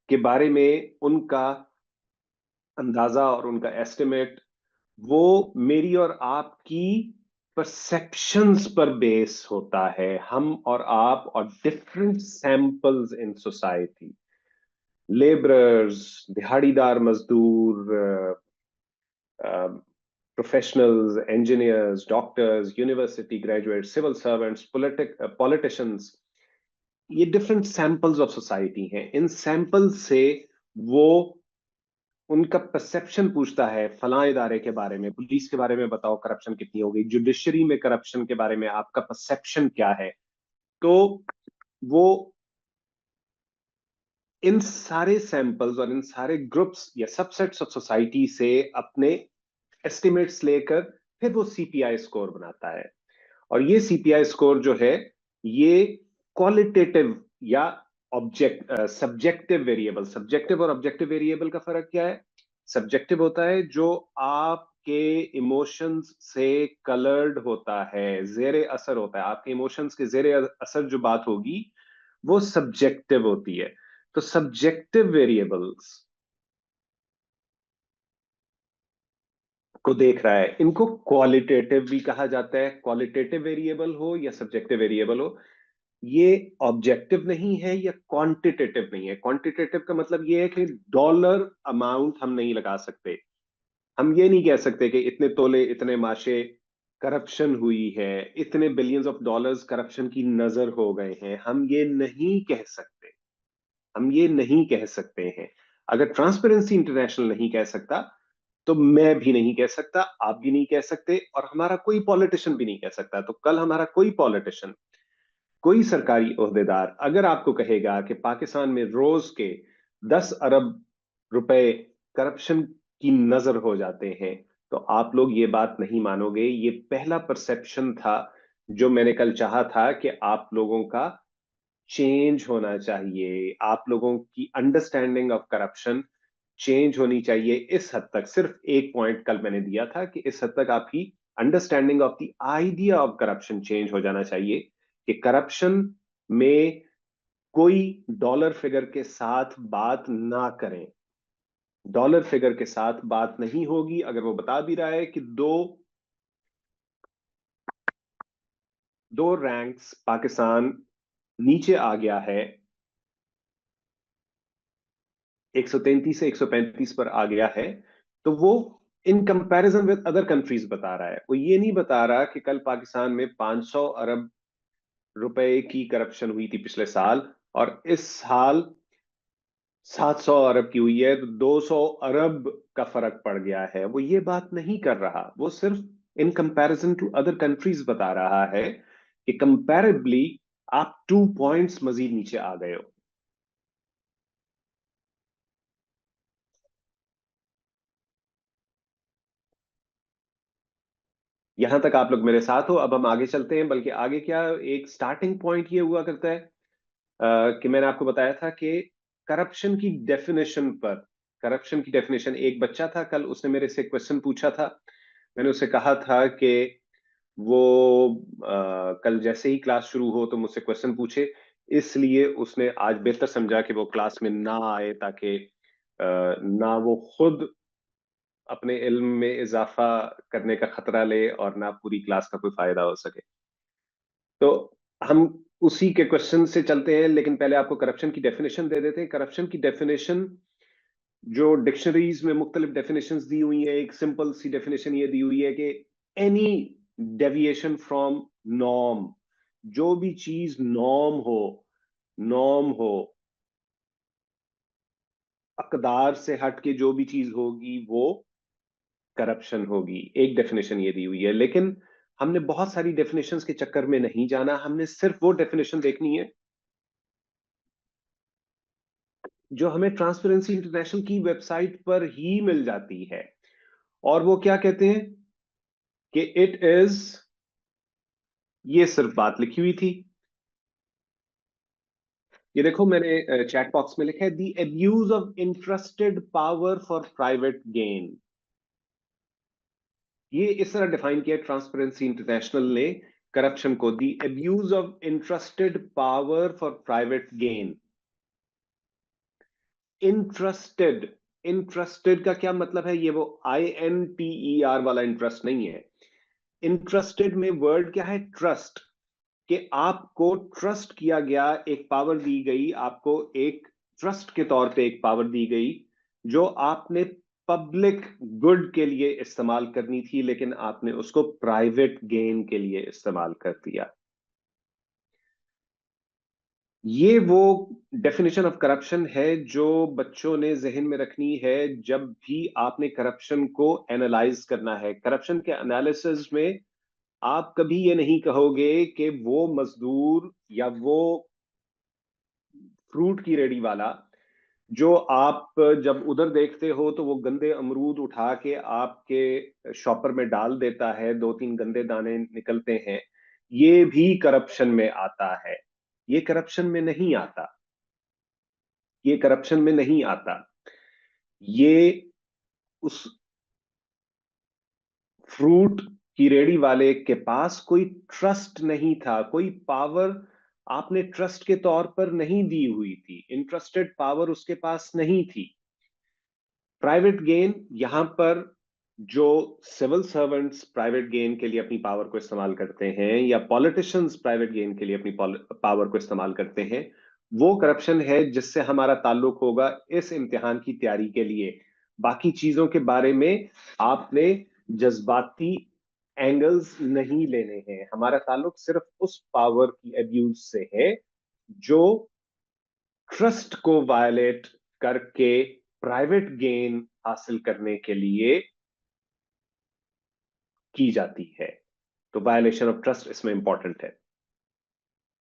के बारे में उनका अंदाजा और उनका एस्टिमेट वो मेरी और आपकी परसेप्शंस पर बेस होता है। हम और आप और different samples in society, labourers, दिहाड़ीदार मजदूर, professionals, engineers, doctors, university graduate, civil servants, politicians, ये डिफरेंट सैंपल्स ऑफ सोसाइटी हैं। इन सैंपल्स से वो उनका परसेप्शन पूछता है फलां इदारे के बारे में, पुलिस के बारे में बताओ करप्शन कितनी हो गई, जुडिशरी में करप्शन के बारे में आपका परसेप्शन क्या है। तो वो इन सारे सैंपल्स और इन सारे ग्रुप्स या सबसेट्स ऑफ सोसाइटी से अपने एस्टिमेट्स लेकर फिर वो सीपीआई स्कोर बनाता है। और ये सीपीआई स्कोर जो है ये क्वालिटेटिव या ऑब्जेक्ट सब्जेक्टिव वेरिएबल, सब्जेक्टिव और ऑब्जेक्टिव वेरिएबल का फर्क क्या है? सब्जेक्टिव होता है जो आपके इमोशंस से कलर्ड होता है, जेरे असर होता है, आपके इमोशंस के जेरे असर जो बात होगी वो सब्जेक्टिव होती है। तो सब्जेक्टिव वेरिएबल्स को देख रहा है, इनको क्वालिटेटिव भी कहा जाता है। क्वालिटेटिव वेरिएबल हो या सब्जेक्टिव वेरिएबल हो, ये ऑब्जेक्टिव नहीं है या क्वांटिटेटिव नहीं है। क्वांटिटेटिव का मतलब ये है कि डॉलर अमाउंट हम नहीं लगा सकते। हम ये नहीं कह सकते कि इतने तोले इतने माशे करप्शन हुई है, इतने बिलियंस ऑफ डॉलर्स करप्शन की नजर हो गए हैं, हम ये नहीं कह सकते। हम ये नहीं कह सकते हैं। अगर ट्रांसपेरेंसी इंटरनेशनल नहीं कह सकता तो मैं भी नहीं कह सकता, आप भी नहीं कह सकते, और हमारा कोई पॉलिटिशियन भी नहीं कह सकता। तो कल हमारा कोई पॉलिटिशियन, कोई सरकारी ओहदेदार अगर आपको कहेगा कि पाकिस्तान में रोज के 10 अरब रुपए करप्शन की नजर हो जाते हैं, तो आप लोग ये बात नहीं मानोगे। ये पहला परसेप्शन था जो मैंने कल चाहा था कि आप लोगों का चेंज होना चाहिए। आप लोगों की अंडरस्टैंडिंग ऑफ करप्शन चेंज होनी चाहिए। इस हद तक सिर्फ एक पॉइंट कल मैंने दिया था कि इस हद तक आपकी understanding of the idea of corruption change हो जाना चाहिए कि करप्शन में कोई डॉलर फिगर के साथ बात ना करें। डॉलर फिगर के साथ बात नहीं होगी। अगर वो बता भी रहा है कि दो रैंक्स पाकिस्तान नीचे आ गया है, 133 से 135 पर आ गया है, तो वो in comparison with other countries बता रहा है। वो ये नहीं बता रहा कि कल पाकिस्तान में 500 अरब रुपए की करप्शन हुई थी पिछले साल और इस साल 700 अरब की हुई है, तो 200 अरब का फर्क पड़ गया है। वो ये बात नहीं कर रहा, वो सिर्फ in comparison to other countries बता रहा है कि कंपैरेबली आप 2 पॉइंट्स मजीद नीचे आ गए हो। यहां तक आप लोग मेरे साथ हो। अब हम आगे चलते हैं। बल्कि आगे क्या, एक स्टार्टिंग पॉइंट ये हुआ करता है कि मैंने आपको बताया था कि करप्शन की डेफिनेशन पर, करप्शन की डेफिनेशन, एक बच्चा था कल, उसने मेरे से क्वेश्चन पूछा था। मैंने उसे कहा था कि वो कल जैसे ही क्लास शुरू हो तो मुझसे क्वेश्चन पूछे। इसलिए उसने आज बेहतर समझा कि वो क्लास में ना आए, ताकि ना वो खुद अपने इल्म में इजाफा करने का खतरा ले और ना पूरी क्लास का कोई फायदा हो सके। तो हम उसी के क्वेश्चन से चलते हैं, लेकिन पहले आपको करप्शन की डेफिनेशन दे देते हैं। करप्शन की डेफिनेशन जो डिक्शनरीज में मुख्तलिफ डेफिनेशंस दी हुई है, एक सिंपल सी डेफिनेशन ये दी हुई है कि एनी डेविएशन फ्रॉम नॉर्म, जो भी चीज नॉर्म हो, अकदार से हट के जो भी चीज होगी वो करप्शन होगी। एक डेफिनेशन ये दी हुई है, लेकिन हमने बहुत सारी डेफिनेशंस के चक्कर में नहीं जाना। हमने सिर्फ वो डेफिनेशन देखनी है जो हमें ट्रांसपेरेंसी इंटरनेशनल की वेबसाइट पर ही मिल जाती है। और वो क्या कहते हैं कि इट इज, ये सिर्फ बात लिखी हुई थी। ये देखो मैंने चैट बॉक्स में लिखा है, the abuse of interested power for private gain. ये इस तरह डिफाइन किया ट्रांसपेरेंसी इंटरनेशनल ने करप्शन को, the abuse of interested power for private gain. Interested, interested का क्या मतलब है? ये वो INTER वाला इंटरेस्ट नहीं है। इंटरेस्टेड में वर्ड क्या है? ट्रस्ट। कि आपको ट्रस्ट किया गया, एक पावर दी गई आपको, एक ट्रस्ट के तौर पे एक पावर दी गई जो आपने पब्लिक गुड के लिए इस्तेमाल करनी थी, लेकिन आपने उसको प्राइवेट गेन के लिए इस्तेमाल कर दिया। ये वो डेफिनेशन ऑफ करप्शन है जो बच्चों ने जहन में रखनी है जब भी आपने करप्शन को एनालाइज करना है। करप्शन के एनालिसिस में आप कभी ये नहीं कहोगे कि वो मजदूर या वो फ्रूट की रेडी वाला जो आप जब उधर देखते हो तो वो गंदे अमरूद उठा के आपके शॉपर में डाल देता है, दो तीन गंदे दाने निकलते हैं, ये भी करप्शन में आता है। ये करप्शन में नहीं आता, ये करप्शन में नहीं आता। ये उस फ्रूट की रेडी वाले के पास कोई ट्रस्ट नहीं था, कोई पावर आपने ट्रस्ट के तौर पर नहीं दी हुई थी, इंटरेस्टेड पावर उसके पास नहीं थी। प्राइवेट गेन यहां पर जो सिविल सर्वेंट्स प्राइवेट गेन के लिए अपनी पावर को इस्तेमाल करते हैं या पॉलिटिशियंस प्राइवेट गेन के लिए अपनी पावर को इस्तेमाल करते हैं, वो करप्शन है जिससे हमारा ताल्लुक होगा इस इम्तिहान की तैयारी के लिए। बाकी चीजों के बारे में आपने जज्बाती एंगल्स नहीं लेने हैं। हमारा ताल्लुक सिर्फ उस पावर की अब्यूज से है जो ट्रस्ट को वायलेट करके प्राइवेट गेन हासिल करने के लिए की जाती है। तो वायलेशन ऑफ ट्रस्ट इसमें इंपॉर्टेंट है।